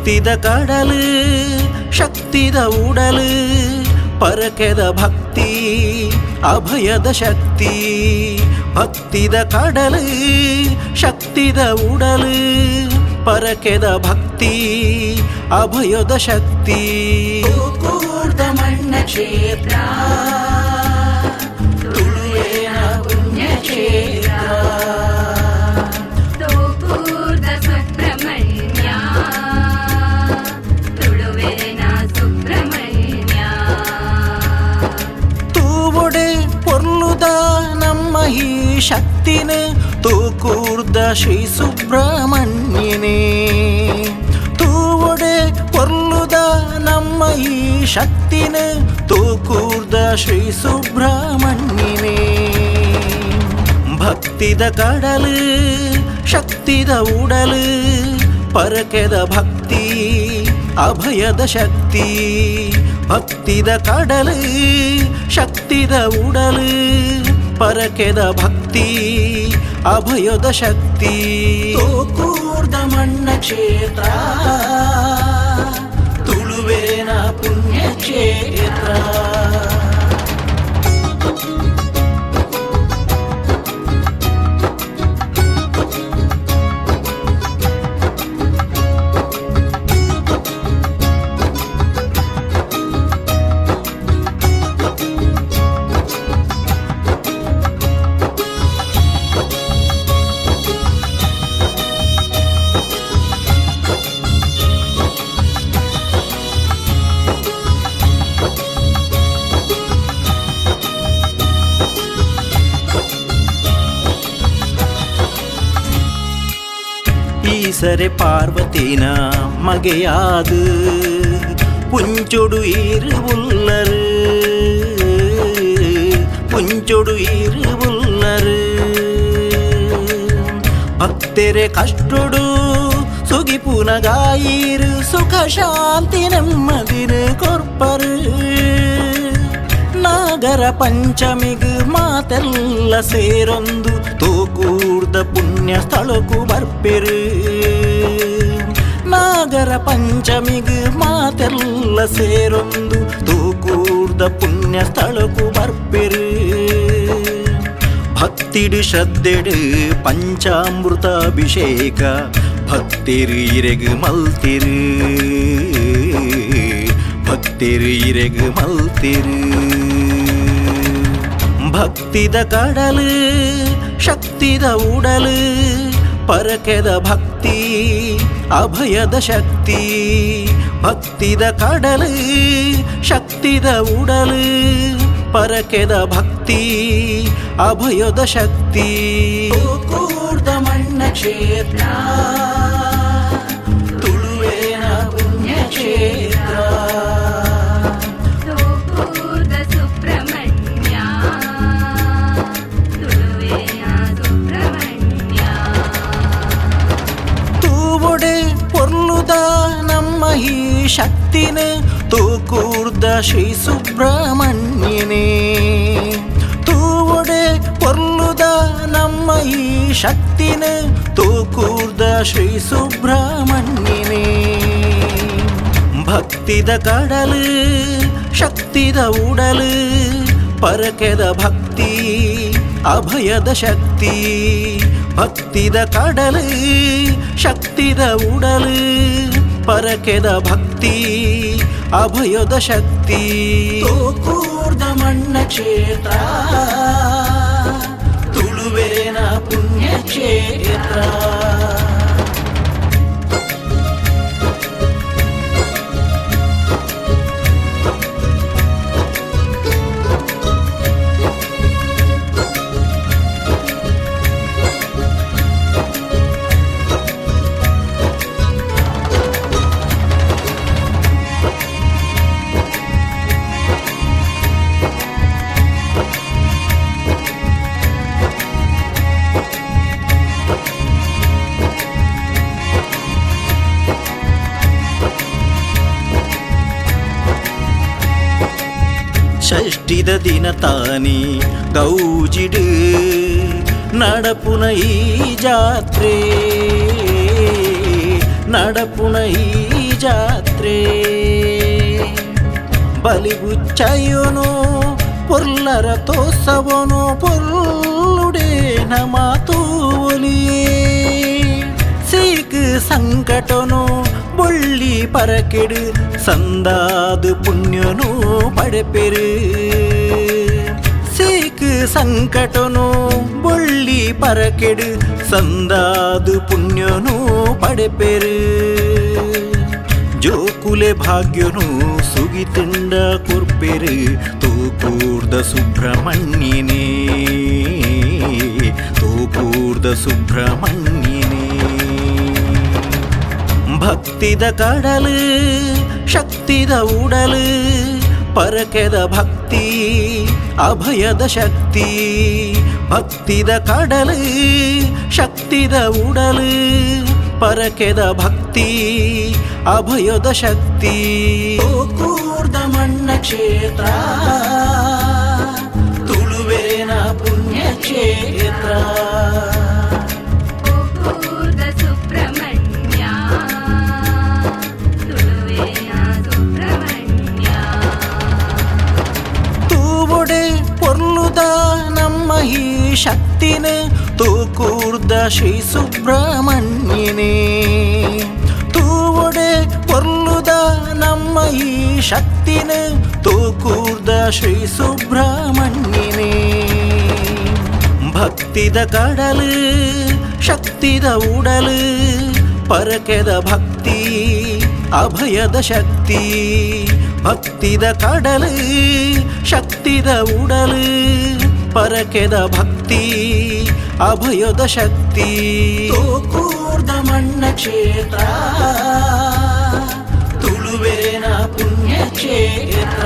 ಭಕ್ತಿದ ಕಡಲು ಶಕ್ತಿದ ಉಡಲು ಪರಕೆದ ಭಕ್ತಿ ಅಭಯದ ಶಕ್ತಿ ಭಕ್ತಿದ ಕಡಲು ಶಕ್ತಿದ ಉಡಲು ಪರಕೆದ ಭಕ್ತಿ ಅಭಯದ ಶಕ್ತಿ ಕೂರ್ದ ಮಣ್ಣ ಕ್ಷೇತ್ರ ತುಳುವೇನ ಪುಣ್ಯ ಕ್ಷೇತ್ರ ತೋಕೂರ್ದ ಸುಬ್ರಹ್ಮಣ್ಯ ತುಳುವೇನ ಸುಬ್ರಹ್ಮಣ್ಯ ತೂವೊಡೆ ಪೊರ್ಲುದ ನಮ್ಮ ಈ ಶಕ್ತಿನ ತೂಕೂರ್ದ ಶ್ರೀ ಸುಬ್ರಹ್ಮಣ್ಯನೇ ತೂವೊಡೆ ಪೊರ್ಲುದ ನಮ್ಮ ಈ ಶಕ್ತಿನ ತೂಕೂರ್ದ ಶ್ರೀ ಸುಬ್ರಹ್ಮಣ್ಯನೇ ಭಕ್ತಿದ ಕಡಲು ಶಕ್ತಿದ ಉಡಲು ಪರಕೆದ ಭಕ್ತಿ ಅಭಯದ ಶಕ್ತಿ ಭಕ್ತಿದ ಕಡಲು ಶಕ್ತಿದ ಉಡಲು ಪರಕೆದ ಭಕ್ತಿ ಅಭಯದ ಶಕ್ತಿ ಕೂರ್ದ ಮಣ್ಣ ಕ್ಷೇತ್ರ ತುಳುವೇನ ಪುಣ್ಯ ಕ್ಷೇತ್ರ ಈಸರೆ ಪಾರ್ವತಿನ ಮಗೆಯಾದು ಪುಂಚೊಡು ಈರುವುಲ್ಲರು ಪುಂಚೊಡು ಈರುವುಲ್ಲರು ಭಕ್ತೆರೆ ಕಷ್ಟೊಡು ಸುಗಿಪುನಗಾಯಿರು ಸುಖ ಶಾಂತಿ ನೆಮ್ಮದಿನ ಕೊರ್ಪರು ನಾಗರ ಪಂಚಮಿಗು ಮಾತೆಲ್ಲ ಸೇರೊಂದು ತೂಕೂರ್ದ ಪುಣ್ಯ ಸ್ಥಳಕ್ಕೂ ಬರ್ಪೆರು ನಾಗರ ಪಂಚಮಿಗು ಮಾತೆಲ್ಲ ಸೇರೊಂದು ತೂಕೂರ್ದ ಪುಣ್ಯ ಸ್ಥಳಕ್ಕೂ ಬರ್ಪೆರು ಭಕ್ತಿಡು ಶ್ರದ್ಧೆಡು ಪಂಚಾಮೃತ ಅಭಿಷೇಕ ಭಕ್ತಿರು ಇರೆಗು ಮಲ್ತಿರು ಭಕ್ತಿರು ಇರೆಗು ಮಲ್ತಿರು ಭಕ್ತಿದ ಕಡಲು ಶಕ್ತಿದ ಉಡಲು ಪರಕೆದ ಭಕ್ತಿ ಅಭಯದ ಶಕ್ತಿ ಭಕ್ತಿದ ಕಡಲು ಶಕ್ತಿದ ಉಡಲು ಪರಕೆದ ಭಕ್ತಿ ಅಭಯದ ಶಕ್ತಿ ಕೂರ್ದ ಮಣ್ಣ ಕ್ಷೇತ್ರ ತುಳುವೇನ ಪುಣ್ಯ ಕ್ಷೇತ್ರ ತೋಕೂರ್ದ ಸುಬ್ರಹ್ಮಣ್ಯ ತುಳುವೇನ ಸುಬ್ರಹ್ಮಣ್ಯ ತೂವೊಡೆ ಪೊರ್ಲುದ ನಮ್ಮ ಈ ಶಕ್ತಿನ ತೂಕೂರ್ದ ಶ್ರೀ ಸುಬ್ರಹ್ಮಣ್ಯನೇ ತೂವೊಡೆ ಪೊರ್ಲುದ ನಮ್ಮ ಈ ಶಕ್ತಿನ ತೂಕೂರ್ದ ಶ್ರೀ ಸುಬ್ರಹ್ಮಣ್ಯನೇ ಭಕ್ತಿದ ಕಡಲು ಶಕ್ತಿದ ಉಡಲು ಪರಕೆದ ಭಕ್ತಿ ಅಭಯದ ಶಕ್ತಿ ಭಕ್ತಿದ ಕಡಲು ಶಕ್ತಿದ ಉಡಲು ಪರಕೆದ ಭಕ್ತಿ ಅಭಯದ ಶಕ್ತಿ ಕೂರ್ದ ಮಣ್ಣ ಕ್ಷೇತ್ರ ತುಳುವೇನ ಪುಣ್ಯ ಕ್ಷೇತ್ರ ಷಷ್ಠಿದ ದಿನ ತಾನಿ ಗೌಜಿಡು ನಡಪುನ ಈ ಜಾತ್ರೆ ನಡಪುನ ಈ ಜಾತ್ರೆ ಬಲಿಗುಚ್ಚಯ್ಯೋನು ಪೊರ್ಲರ ತೋಸವನು ಪೊರ್ಲುಡೇನ ಮಾತು ಒಲಿಯೇ சீக்கு சங்கடனோ பொள்ளி பறக்கெடு சந்தாது புண்ணியனோ படைப்பெரு சீக்கு சங்கடனோ பொள்ளி பறக்கெடு சந்தாது புண்ணியனோ படைப்பெரு ಜೋಕುಲೆ ಭಾಗ್ಯನು ಸುಗಿತಿಂಡ ಕೊರ್ಪೆರು ತೋಕೂರ್ದ ಸುಬ್ರಹ್ಮಣ್ಯನೇ ತೋಕೂರ್ದ ಸುಬ್ರಹ್ಮಣ್ಯನೇ ಭಕ್ತಿದ ಕಡಲು ಶಕ್ತಿದ ಉಡಲು ಪರಕೆದ ಭಕ್ತಿ ಅಭಯದ ಶಕ್ತಿ ಭಕ್ತಿದ ಕಡಲು ಶಕ್ತಿದ ಉಡಲು ಪರಕೆದ ಭಕ್ತಿ ಅಭಯದ ಶಕ್ತಿ ಕೂರ್ದ ಮಣ್ಣ ಕ್ಷೇತ್ರ ತುಳುವೇನ ಪುಣ್ಯ ಕ್ಷೇತ್ರ ಕೂರ್ದ ಸುಬ್ರಹ್ಮಣ್ಯ ತುಳುವೇನ ಸುಬ್ರಹ್ಮಣ್ಯ ತೂವೊಡೆ ಪೊರ್ಲುದ ನಮ್ಮ ಈ ಶಕ್ತಿನ ತೂಕೂರ್ದ ಶ್ರೀ ಸುಬ್ರಹ್ಮಣ್ಯನೇ ತೂವೊಡೆ ಪೊರ್ಲುದ ನಮ್ಮ ಈ ಶಕ್ತಿನ ತೂಕೂರ್ದ ಶ್ರೀ ಸುಬ್ರಹ್ಮಣ್ಯನೇ ಭಕ್ತಿದ ಕಡಲು ಶಕ್ತಿದ ಉಡಲು ಪರಕೆದ ಭಕ್ತಿ ಅಭಯದ ಶಕ್ತಿ ಭಕ್ತಿದ ಕಡಲು ಶಕ್ತಿದ ಉಡಲು ಪರಕೆದ ಭಕ್ತಿ ಅಭಯದ ಶಕ್ತಿ ಕೂರ್ದ ಮಣ್ಣ ಕ್ಷೇತ್ರ ತುಳುವೇನ ಪುಣ್ಯ ಕ್ಷೇತ್ರ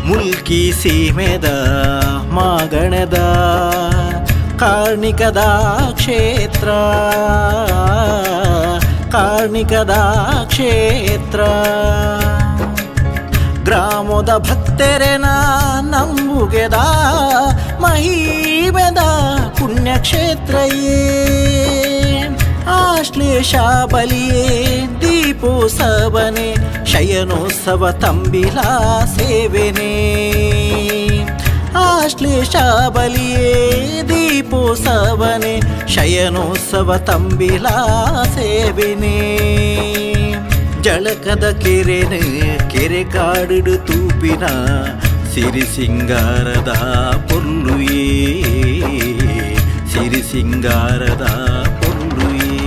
ಮುಲ್ಕಿ ಸೀಮೆದ ಮಾಗಣದ ಕಾರ್ಣಿಕದ ಕ್ಷೇತ್ರ ಕಾರ್ಣಿಕದ ಕ್ಷೇತ್ರ ಗ್ರಾಮದ ಭಕ್ತರೆನ ನಂಬುಗೆದ ಮಹಿಮೆದ ಪುಣ್ಯಕ್ಷೇತ್ರಯೇ ಆಶ್ಲೇಷ ಬಲಿಯೇ ದೀಪೋತ್ಸವನೆ ಶಯನೋತ್ಸವ ತಂಬಿಲ ಸೇವೆನೆ ಆಶ್ಲೇಷ ಬಲಿಯೇ ದೀಪೋತ್ಸವನೆ ಶಯನೋತ್ಸವ ತಂಬಿಲ ಸೇವೆನೆ ಜಳಕದ ಕೆರೆನ ಕೆರೆ ಕಾಡಿಡು ತೂಪಿನ ಸಿರಿ ಸಿಂಗಾರದ ಪೊರ್ಲುಯೇ ಸಿರಿ ಸಿಂಗಾರದ ಪೊರ್ಲುಯೇ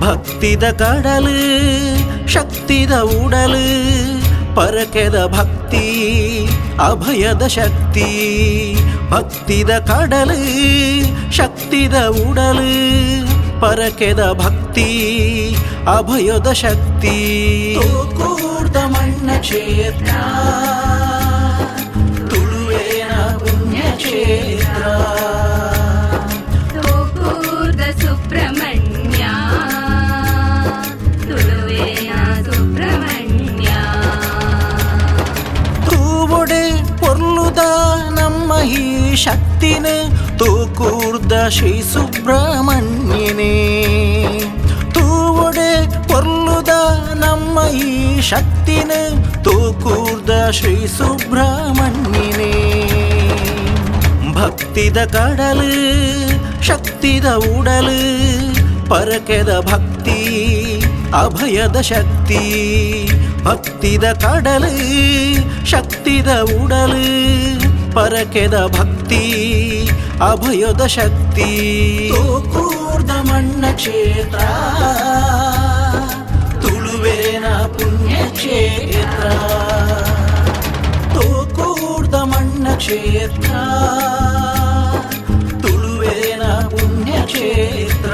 ಭಕ್ತಿದ ಕಡಲು ಶಕ್ತಿದ ಉಡಲು ಪರಕೆದ ಭಕ್ತಿ ಅಭಯದ ಶಕ್ತಿ ಭಕ್ತಿದ ಕಡಲು ಶಕ್ತಿದ ಉಡಲು ಪರಕೆದ ಭಕ್ತಿ ಅಭಯದ ಶಕ್ತಿ ಕೂರ್ದ ಮಣ್ಣ ಕ್ಷೇತ್ರ ತುಳುವೇನ ಪುಣ್ಯ ಕ್ಷೇತ್ರ ಕೂರ್ದ ಸುಬ್ರಹ್ಮಣ್ಯ ತುಳುವೇನ ಸುಬ್ರಹ್ಮಣ್ಯ ತೂವೊಡೆ ಪೊರ್ಲುದ ನಮ್ಮ ಈ ಶಕ್ತಿನ ತೂಕೂರ್ದ ಶ್ರೀ ಸುಬ್ರಹ್ಮಣ್ಯನೇ ತೂವೊಡೆ ಪೊರ್ಲುದ ನಮ್ಮ ಈ ಶಕ್ತಿನ ತೂಕೂರ್ದ ಶ್ರೀ ಸುಬ್ರಹ್ಮಣ್ಯನೇ ಭಕ್ತಿದ ಕಡಲು ಶಕ್ತಿದ ಉಡಲು ಪರಕೆದ ಭಕ್ತಿ ಅಭಯದ ಶಕ್ತಿ ಭಕ್ತಿದ ಕಡಲು ಶಕ್ತಿದ ಉಡಲು ಪರಕೆದ ಭಕ್ತಿ ಅಭಯದ ಶಕ್ತಿ ಕೂರ್ದ ಮಣ್ಣ ಕ್ಷೇತ್ರ ತುಳುವೇನ ಪುಣ್ಯ ಕ್ಷೇತ್ರ ಕೂರ್ದ ಮಣ್ಣ ಕ್ಷೇತ್ರ ತುಳುವೇನ ಪುಣ್ಯಕ್ಷೇತ್ರ